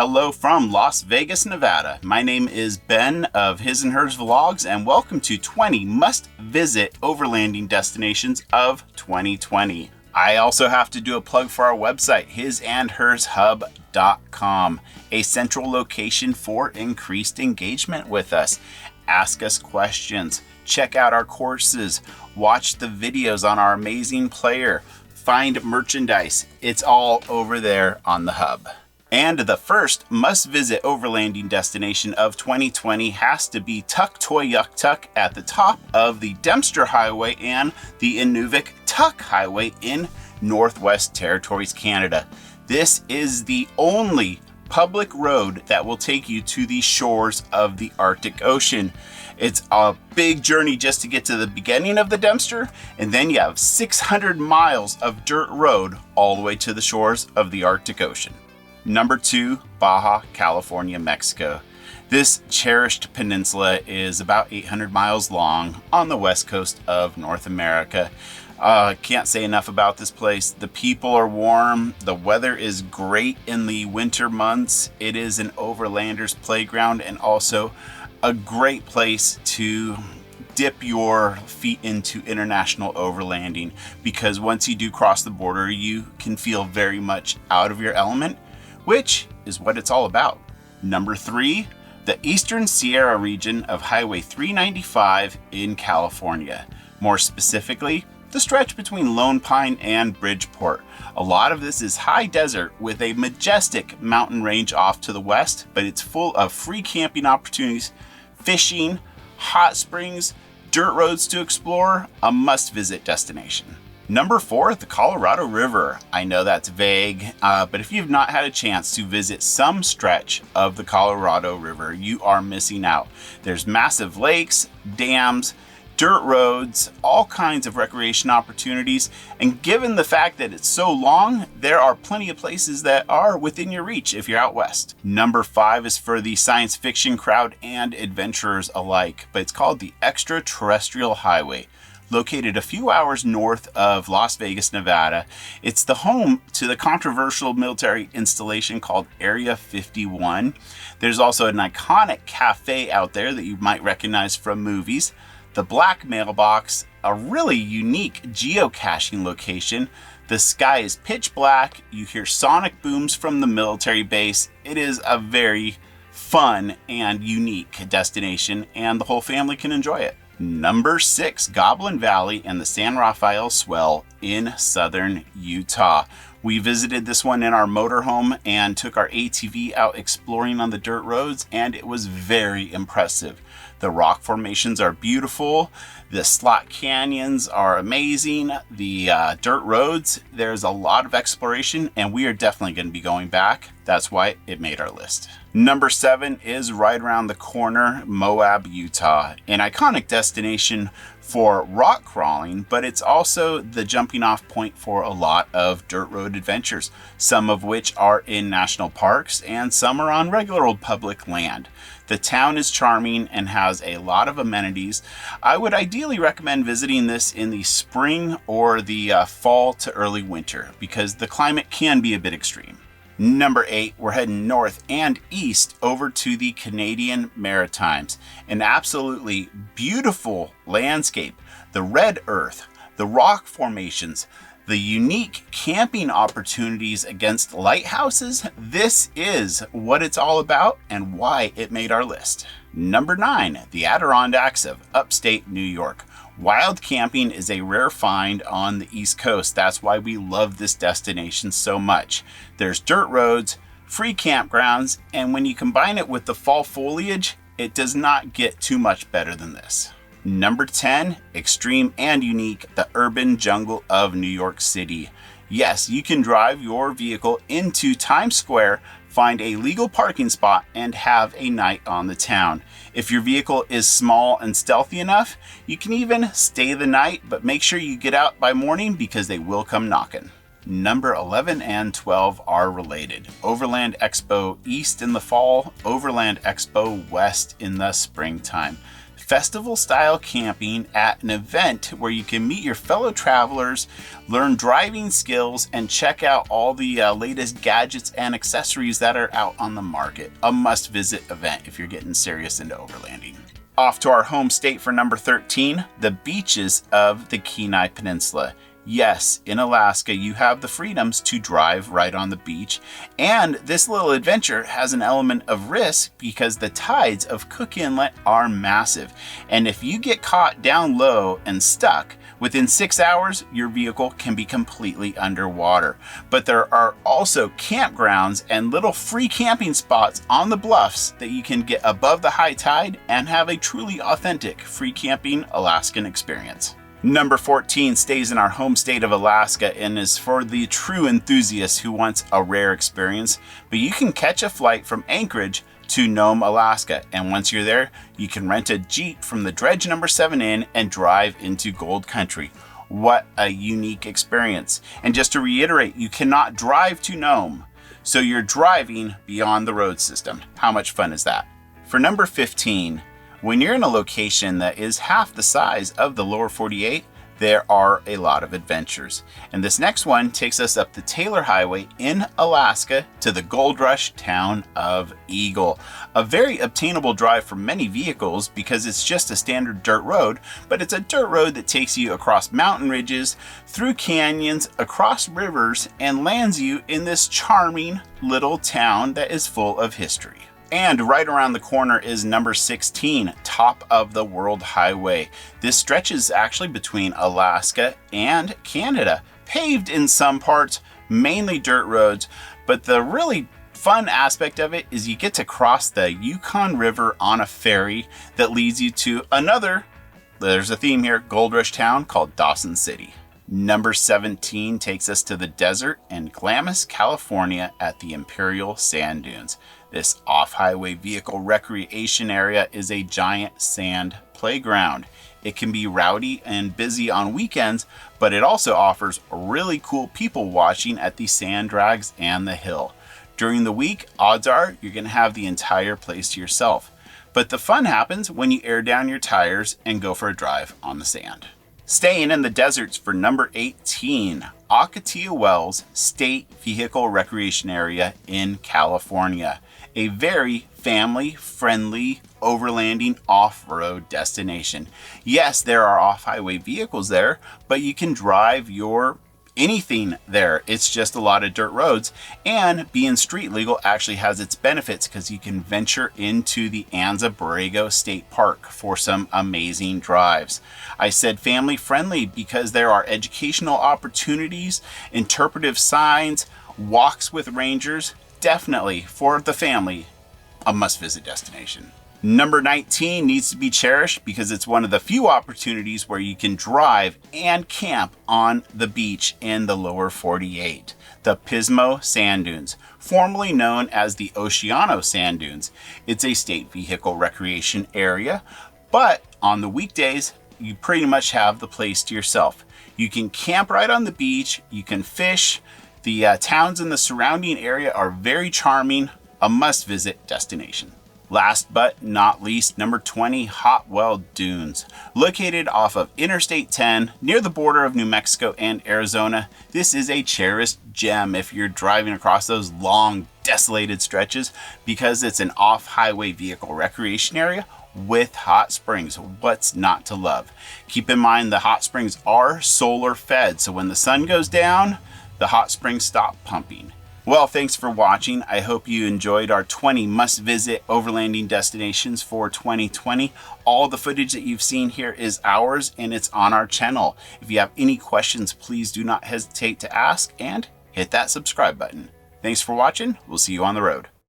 Hello from Las Vegas, Nevada. My name is Ben of His and Hers Vlogs, and welcome to 20 must-visit overlanding destinations of 2020. I also have to do a plug for our website, hisandhershub.com, a central location for increased engagement with us. Ask us questions, check out our courses, watch the videos on our amazing player, find merchandise. It's all over there on the hub. And the first must-visit overlanding destination of 2020 has to be Tuktovaktuk at the top of the Dempster Highway and the Inuvik Tuk Highway in Northwest Territories, Canada. This is the only public road that will take you to the shores of the Arctic Ocean. It's a big journey just to get to the beginning of the Dempster, and then you have 600 miles of dirt road all the way to the shores of the Arctic Ocean. Number 2, Baja California, Mexico. This cherished peninsula is about 800 miles long on the west coast of North America. Can't say enough about this place. The people are warm. The weather is great in the winter months. It is an overlander's playground and also a great place to dip your feet into international overlanding, because once you do cross the border, you can feel very much out of your element, which is what it's all about. Number 3, the Eastern Sierra region of Highway 395 in California. More specifically, the stretch between Lone Pine and Bridgeport. A lot of this is high desert with a majestic mountain range off to the west, but it's full of free camping opportunities, fishing, hot springs, dirt roads to explore, a must-visit destination. Number 4, the Colorado River. I know that's vague, but if you've not had a chance to visit some stretch of the Colorado River, you are missing out. There's massive lakes, dams, dirt roads, all kinds of recreation opportunities, and given the fact that it's so long, there are plenty of places that are within your reach if you're out west. Number 5 is for the science fiction crowd and adventurers alike, but it's called the Terrestrial Highway. Located a few hours north of Las Vegas, Nevada, it's the home to the controversial military installation called Area 51. There's also an iconic cafe out there that you might recognize from movies. The Black Mailbox, a really unique geocaching location. The sky is pitch black. You hear sonic booms from the military base. It is a very fun and unique destination, and the whole family can enjoy it. Number 6, Goblin Valley and the San Rafael Swell in southern Utah. We visited this one in our motorhome and took our ATV out exploring on the dirt roads, and it was very impressive. The rock formations are beautiful. The slot canyons are amazing. The dirt roads, there's a lot of exploration, and we are definitely going to be going back. That's why it made our list. Number 7 is right around the corner, Moab, Utah, an iconic destination for rock crawling, but it's also the jumping off point for a lot of dirt road adventures, some of which are in national parks and some are on regular old public land. The town is charming and has a lot of amenities. I would ideally recommend visiting this in the spring or the fall to early winter, because the climate can be a bit extreme. Number 8, we're heading north and east over to the Canadian Maritimes. An absolutely beautiful landscape, the red earth, the rock formations, the unique camping opportunities against lighthouses. This is what it's all about and why it made our list. Number 9, the Adirondacks of Upstate New York. Wild camping is a rare find on the East Coast. That's why we love this destination so much. There's dirt roads, free campgrounds, and when you combine it with the fall foliage, it does not get too much better than this. Number 10, extreme and unique, the urban jungle of New York City. Yes, you can drive your vehicle into Times Square, find a legal parking spot, and have a night on the town. If your vehicle is small and stealthy enough, you can even stay the night, but make sure you get out by morning because they will come knocking. Number 11 and 12 are related. Overland Expo East in the fall, Overland Expo West in the springtime. festival-style camping at an event where you can meet your fellow travelers, learn driving skills, and check out all the latest gadgets and accessories that are out on the market. A must-visit event if you're getting serious into overlanding. Off to our home state for number 13, the beaches of the Kenai Peninsula. Yes, in Alaska, you have the freedoms to drive right on the beach, and this little adventure has an element of risk because the tides of Cook Inlet are massive, and if you get caught down low and stuck, within 6 hours, your vehicle can be completely underwater. But there are also campgrounds and little free camping spots on the bluffs that you can get above the high tide and have a truly authentic free camping Alaskan experience. Number 14 stays in our home state of Alaska and is for the true enthusiast who wants a rare experience, but you can catch a flight from Anchorage to Nome, Alaska, and once you're there, you can rent a Jeep from the Dredge number 7 Inn and drive into Gold Country. What a unique experience. And just to reiterate, you cannot drive to Nome, so you're driving beyond the road system. How much fun is that? For number 15, when you're in a location that is half the size of the lower 48, there are a lot of adventures. And this next one takes us up the Taylor Highway in Alaska to the gold rush town of Eagle. A very obtainable drive for many vehicles because it's just a standard dirt road, but it's a dirt road that takes you across mountain ridges, through canyons, across rivers, and lands you in this charming little town that is full of history. And right around the corner is number 16, Top of the World Highway. This stretches actually between Alaska and Canada, paved in some parts, mainly dirt roads, but the really fun aspect of it is you get to cross the Yukon River on a ferry that leads you to another, there's a theme here, gold rush town called Dawson City. Number 17 takes us to the desert in Glamis, California at the Imperial Sand Dunes. This off-highway vehicle recreation area is a giant sand playground. It can be rowdy and busy on weekends, but it also offers really cool people watching at the sand drags and the hill. During the week, odds are you're going to have the entire place to yourself. But the fun happens when you air down your tires and go for a drive on the sand. Staying in the deserts for number 18, Ocotillo Wells State Vehicle Recreation Area in California. A very family-friendly overlanding off-road destination. Yes, there are off-highway vehicles there, but you can drive your anything there. It's just a lot of dirt roads, and being street legal actually has its benefits because you can venture into the Anza Borrego State Park for some amazing drives. I said family friendly because there are educational opportunities, interpretive signs, walks with rangers. Definitely for the family, a must-visit destination. Number 19 needs to be cherished because it's one of the few opportunities where you can drive and camp on the beach in the lower 48. The Pismo Sand Dunes, formerly known as the Oceano Sand Dunes. It's a state vehicle recreation area, but on the weekdays, you pretty much have the place to yourself. You can camp right on the beach, you can fish. The towns in the surrounding area are very charming, a must-visit destination. Last but not least, number 20, Hot Well Dunes. Located off of Interstate 10 near the border of New Mexico and Arizona, this is a cherished gem if you're driving across those long, desolated stretches because it's an off-highway vehicle recreation area with hot springs. What's not to love? Keep in mind the hot springs are solar fed, so when the sun goes down, the hot springs stop pumping. Well, thanks for watching. I hope you enjoyed our 20 must-visit overlanding destinations for 2020. All the footage that you've seen here is ours and it's on our channel. If you have any questions, please do not hesitate to ask and hit that subscribe button. Thanks for watching. We'll see you on the road.